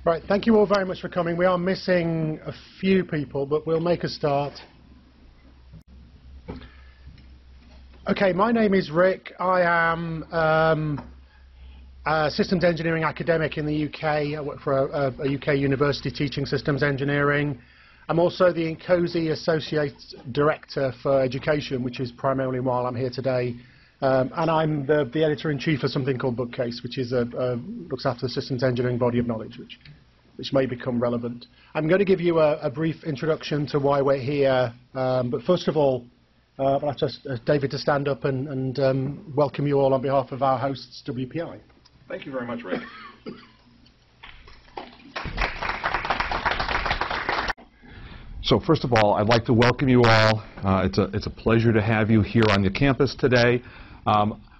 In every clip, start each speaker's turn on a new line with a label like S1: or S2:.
S1: Right, thank you all very much for coming. We are missing a few people, but we'll make a start. Okay, my name is Rick. I am a systems engineering academic in the UK. I work for a UK university teaching systems engineering. I'm also the INCOSE Associate Director for Education, which is primarily why I'm here today. And I'm the editor-in-chief of something called Bookcase, which is looks after the systems engineering body of knowledge, which may become relevant. I'm going to give you a brief introduction to why we're here. But first of all, I'd like David to stand up and welcome you all on behalf of our hosts, WPI.
S2: Thank you very much, Rick. So first of all, I'd like to welcome you all. It's a pleasure to have you here on the campus today.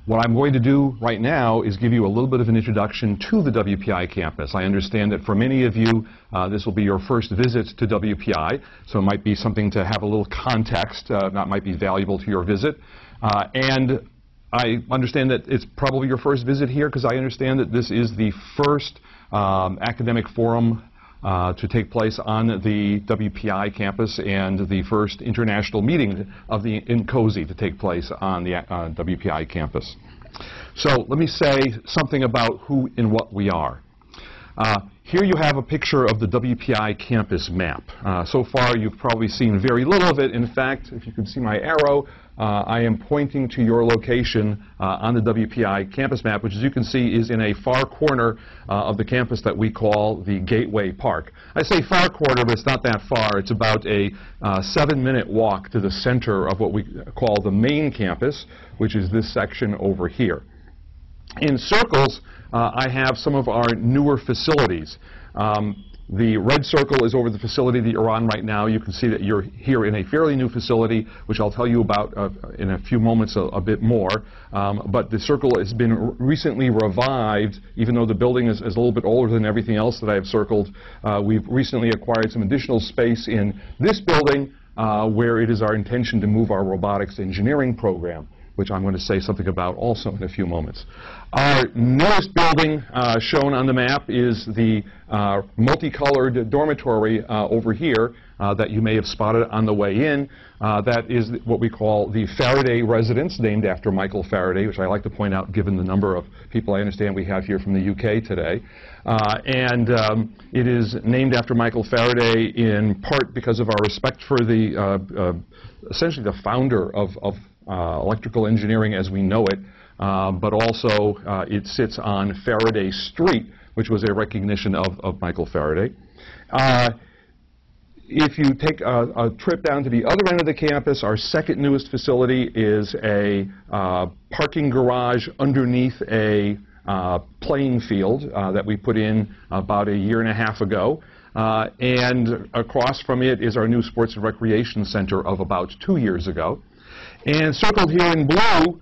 S2: What I'm going to do right now is give you a little bit of an introduction to the WPI campus. I understand that for many of you, this will be your first visit to WPI, so it might be something to have a little context that might be valuable to your visit. And I understand that it's probably your first visit here because I understand that this is the first academic forum to take place on the WPI campus and the first international meeting of the INCOSE to take place on the WPI campus. So let me say something about who and what we are. Here you have a picture of the WPI campus map. So far you've probably seen very little of it. In fact, if you can see my arrow, I am pointing to your location on the WPI campus map, which as you can see is in a far corner of the campus that we call the Gateway Park. I say far corner, but it's not that far. It's about a 7-minute walk to the center of what we call the main campus, which is this section over here. In circles, I have some of our newer facilities. The red circle is over the facility that you're on right now. You can see that you're here in a fairly new facility, which I'll tell you about in a few moments a bit more. But the circle has been recently revived, even though the building is a little bit older than everything else that I have circled. We've recently acquired some additional space in this building where it is our intention to move our robotics engineering program, which I'm going to say something about also in a few moments. Our newest building shown on the map is the multicolored dormitory over here that you may have spotted on the way in. That is what we call the Faraday residence, named after Michael Faraday, which I like to point out given the number of people I understand we have here from the UK today. It is named after Michael Faraday in part because of our respect for the essentially the founder of electrical engineering as we know it, but also it sits on Faraday Street, which was a recognition of Michael Faraday. If you take a trip down to the other end of the campus, our second newest facility is a parking garage underneath a playing field that we put in about a year and a half ago. And across from it is our new sports and recreation center of about 2 years ago. And circled here in blue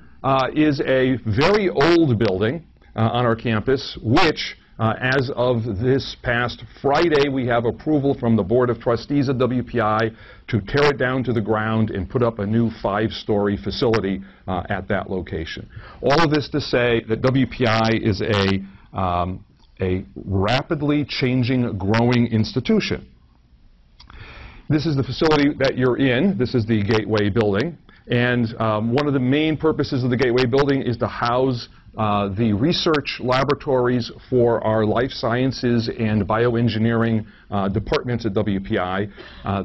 S2: is a very old building on our campus, which, as of this past Friday, we have approval from the Board of Trustees at WPI to tear it down to the ground and put up a new 5-story facility at that location. All of this to say that WPI is a rapidly changing, growing institution. This is the facility that you're in. This is the Gateway building. And one of the main purposes of the Gateway building is to house the research laboratories for our life sciences and bioengineering departments at WPI.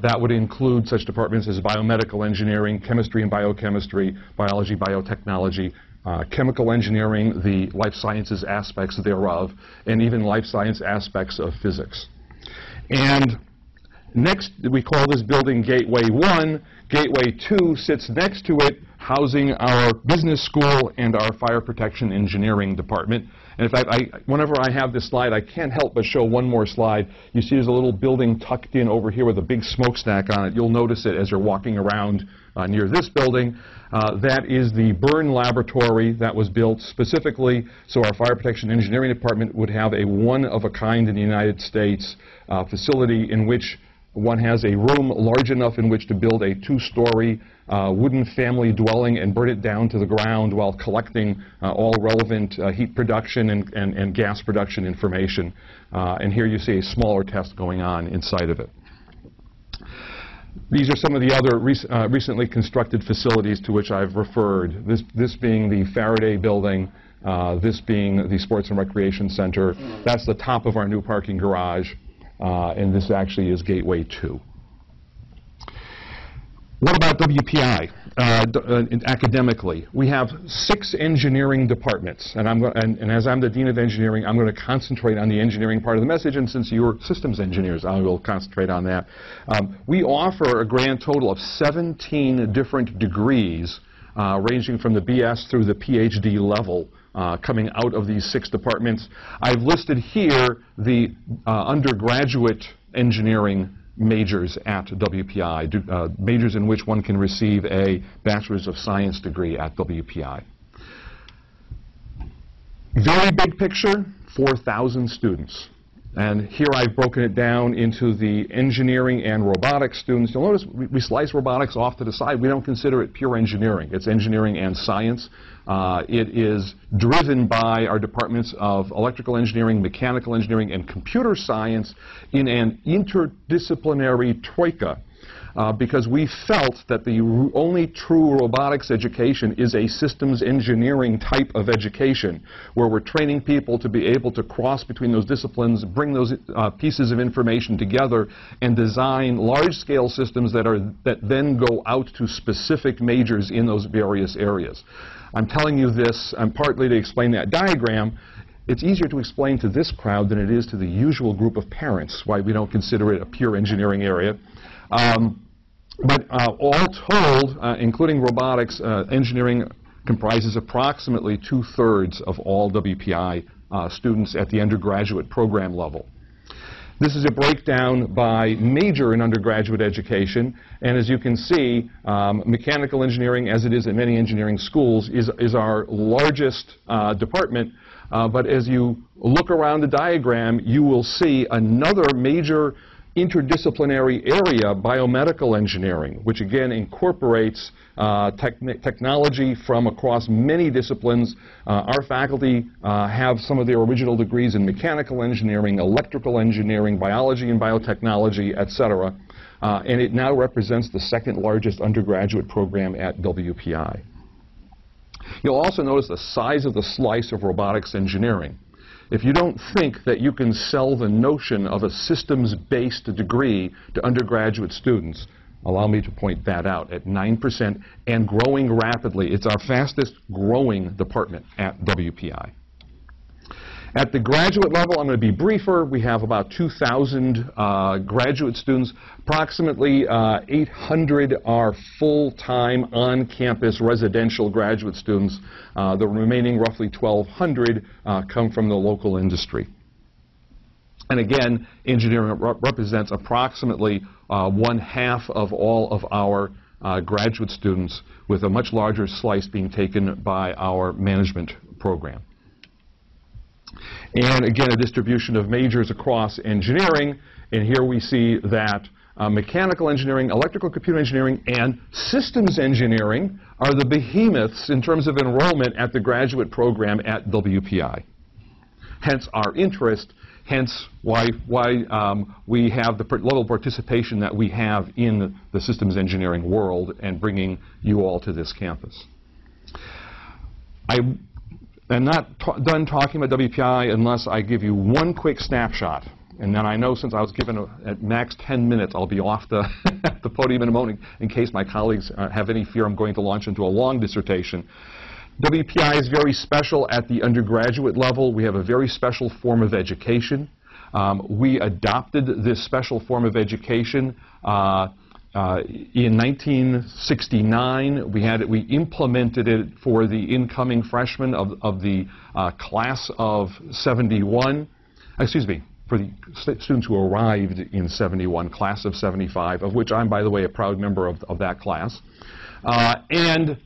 S2: That would include such departments as biomedical engineering, chemistry and biochemistry, biology, biotechnology, chemical engineering, the life sciences aspects thereof, and even life science aspects of physics. And next, we call this building Gateway 1. Gateway 2 sits next to it, housing our business school and our fire protection engineering department. And in fact, whenever I have this slide, I can't help but show one more slide. You see there's a little building tucked in over here with a big smokestack on it. You'll notice it as you're walking around near this building. That is the Burn Laboratory that was built specifically so our fire protection engineering department would have a one-of-a-kind in the United States facility in which one has a room large enough in which to build a two-story wooden family dwelling and burn it down to the ground while collecting all relevant heat production and gas production information. And here you see a smaller test going on inside of it. These are some of the other recently constructed facilities to which I've referred, this being the Faraday building, this being the Sports and Recreation Center. That's the top of our new parking garage, and this actually is Gateway 2. What about WPI academically? We have 6 engineering departments, and as I'm the Dean of Engineering, I'm going to concentrate on the engineering part of the message, and since you're systems engineers, I will concentrate on that. We offer a grand total of 17 different degrees, ranging from the BS through the PhD level, coming out of these 6 departments. I've listed here the undergraduate engineering majors at WPI, majors in which one can receive a Bachelor's of Science degree at WPI. Very big picture, 4,000 students. And here I've broken it down into the engineering and robotics students. You'll notice we slice robotics off to the side. We don't consider it pure engineering. It's engineering and science. It is driven by our departments of electrical engineering, mechanical engineering, and computer science in an interdisciplinary troika. Because we felt that the only true robotics education is a systems engineering type of education, where we're training people to be able to cross between those disciplines, bring those pieces of information together, and design large-scale systems that then go out to specific majors in those various areas. I'm telling you this partly to explain that diagram. It's easier to explain to this crowd than it is to the usual group of parents why we don't consider it a pure engineering area. But all told, including robotics, engineering comprises approximately 2/3 of all WPI students at the undergraduate program level. This is a breakdown by major in undergraduate education, and as you can see, mechanical engineering, as it is in many engineering schools, is our largest department. But as you look around the diagram, you will see another major interdisciplinary area, biomedical engineering, which again incorporates technology from across many disciplines. Our faculty have some of their original degrees in mechanical engineering, electrical engineering, biology and biotechnology, etc. And it now represents the 2nd largest undergraduate program at WPI. You'll also notice the size of the slice of robotics engineering. If you don't think that you can sell the notion of a systems-based degree to undergraduate students, allow me to point that out at 9% and growing rapidly. It's our fastest growing department at WPI. At the graduate level, I'm going to be briefer. We have about 2,000 graduate students. Approximately 800 are full-time, on-campus residential graduate students. The remaining roughly 1,200 come from the local industry. And again, engineering represents approximately 1/2 of all of our graduate students, with a much larger slice being taken by our management program. And again, a distribution of majors across engineering, and here we see that mechanical engineering, electrical computer engineering, and systems engineering are the behemoths in terms of enrollment at the graduate program at WPI. Hence our interest, hence why we have the level of participation that we have in the systems engineering world and bringing you all to this campus. I'm not done talking about WPI unless I give you one quick snapshot. And then I know, since I was given at max 10 minutes, I'll be off the podium in a moment in case my colleagues have any fear I'm going to launch into a long dissertation. WPI is very special at the undergraduate level. We have a very special form of education. We adopted this special form of education in 1969. We implemented it for the incoming freshmen of the class of 71. Excuse me, for the students who arrived in 71, class of 75, of which I'm, by the way, a proud member of that class. And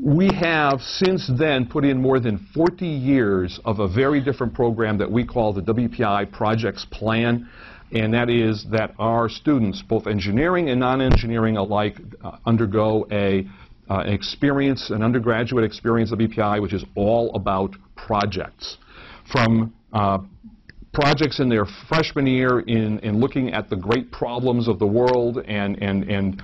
S2: we have since then put in more than 40 years of a very different program that we call the WPI Projects Plan. and that is that our students, both engineering and non-engineering alike, undergo an undergraduate experience at WPI, which is all about projects. From projects in their freshman year in looking at the great problems of the world and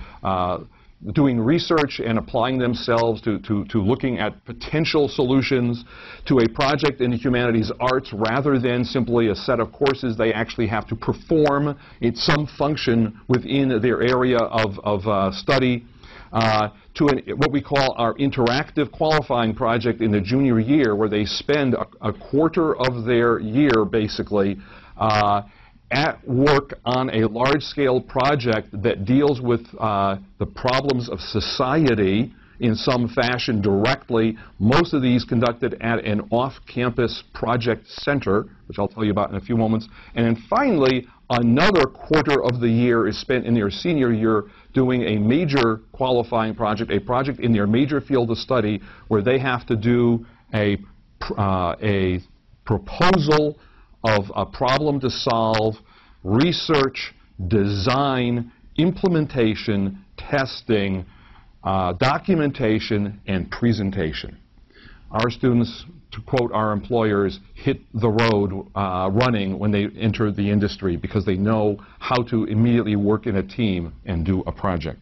S2: doing research and applying themselves to looking at potential solutions, to a project in the humanities arts rather than simply a set of courses they actually have to perform in some function within their area of study, to what we call our interactive qualifying project in the junior year, where they spend a quarter of their year basically at work on a large-scale project that deals with the problems of society in some fashion directly. Most of these conducted at an off-campus project center, which I'll tell you about in a few moments. And then finally, another quarter of the year is spent in their senior year doing a major qualifying project, a project in their major field of study where they have to do a proposal of a problem to solve, research, design, implementation, testing, documentation, and presentation. Our students, to quote our employers, hit the road running when they enter the industry because they know how to immediately work in a team and do a project.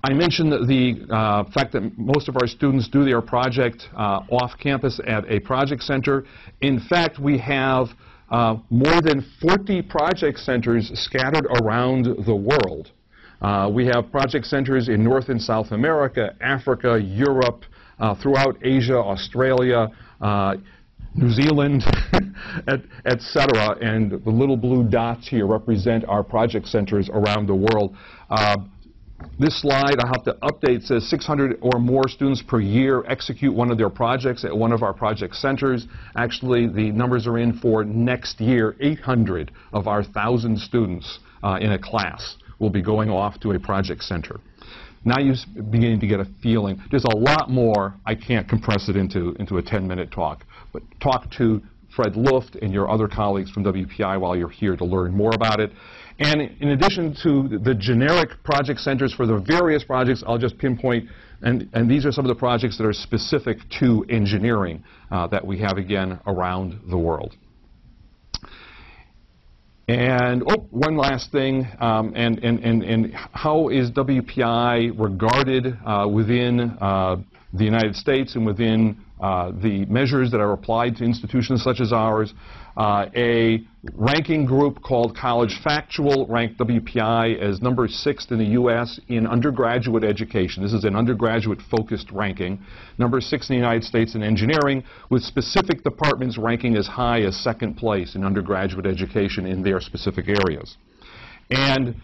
S2: I mentioned the fact that most of our students do their project off campus at a project center. In fact, we have more than 40 project centers scattered around the world. We have project centers in North and South America, Africa, Europe, throughout Asia, Australia, New Zealand, etc. And the little blue dots here represent our project centers around the world. This slide, I'll have to update, says 600 or more students per year execute one of their projects at one of our project centers. Actually, the numbers are in for next year. 800 of our 1,000 students in a class will be going off to a project center. Now you're beginning to get a feeling. There's a lot more. I can't compress it into a 10-minute talk. But talk to Fred Luft and your other colleagues from WPI while you're here to learn more about it. And in addition to the generic project centers for the various projects, I'll just pinpoint, and these are some of the projects that are specific to engineering that we have, again, around the world. And one last thing, and how is WPI regarded within the United States and within the measures that are applied to institutions such as ours? A ranking group called College Factual ranked WPI as number 6th in the U.S. in undergraduate education. This is an undergraduate-focused ranking. Number 6 in the United States in engineering, with specific departments ranking as high as 2nd place in undergraduate education in their specific areas. And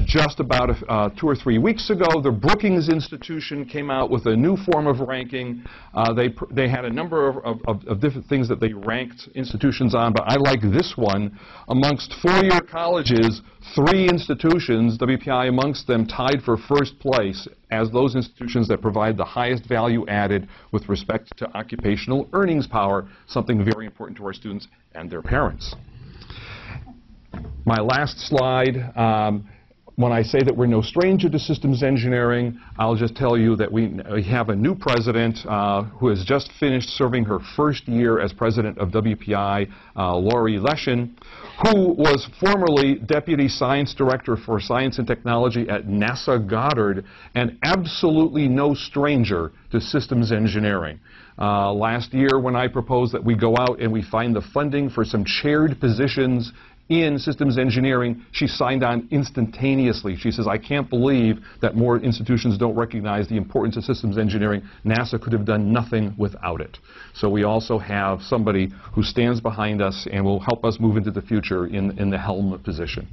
S2: just about 2 or 3 weeks ago, the Brookings institution came out with a new form of ranking. They had a number of different things that they ranked institutions on, but I like this one. Amongst 4-year colleges, 3 institutions, WPI amongst them, tied for 1st place as those institutions that provide the highest value added with respect to occupational earnings power, something very important to our students and their parents. My last slide, when I say that we're no stranger to systems engineering, I'll just tell you that we have a new president who has just finished serving her 1st year as president of WPI, Lori Leshin, who was formerly Deputy Science Director for Science and Technology at NASA Goddard, and absolutely no stranger to systems engineering. Last year, when I proposed that we go out and we find the funding for some chaired positions in systems engineering, she signed on instantaneously. She says, I can't believe that more institutions don't recognize the importance of systems engineering. NASA could have done nothing without it. So we also have somebody who stands behind us and will help us move into the future in the helm position.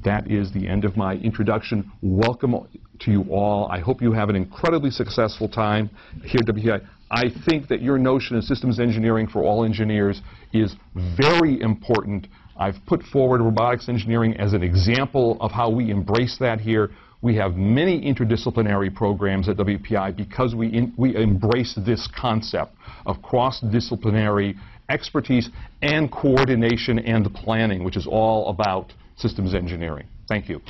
S2: That is the end of my introduction. Welcome to you all. I hope you have an incredibly successful time here at WPI. I think that your notion of systems engineering for all engineers is very important. I've put forward robotics engineering as an example of how we embrace that here. We have many interdisciplinary programs at WPI because we embrace this concept of cross-disciplinary expertise and coordination and planning, which is all about systems engineering. Thank you.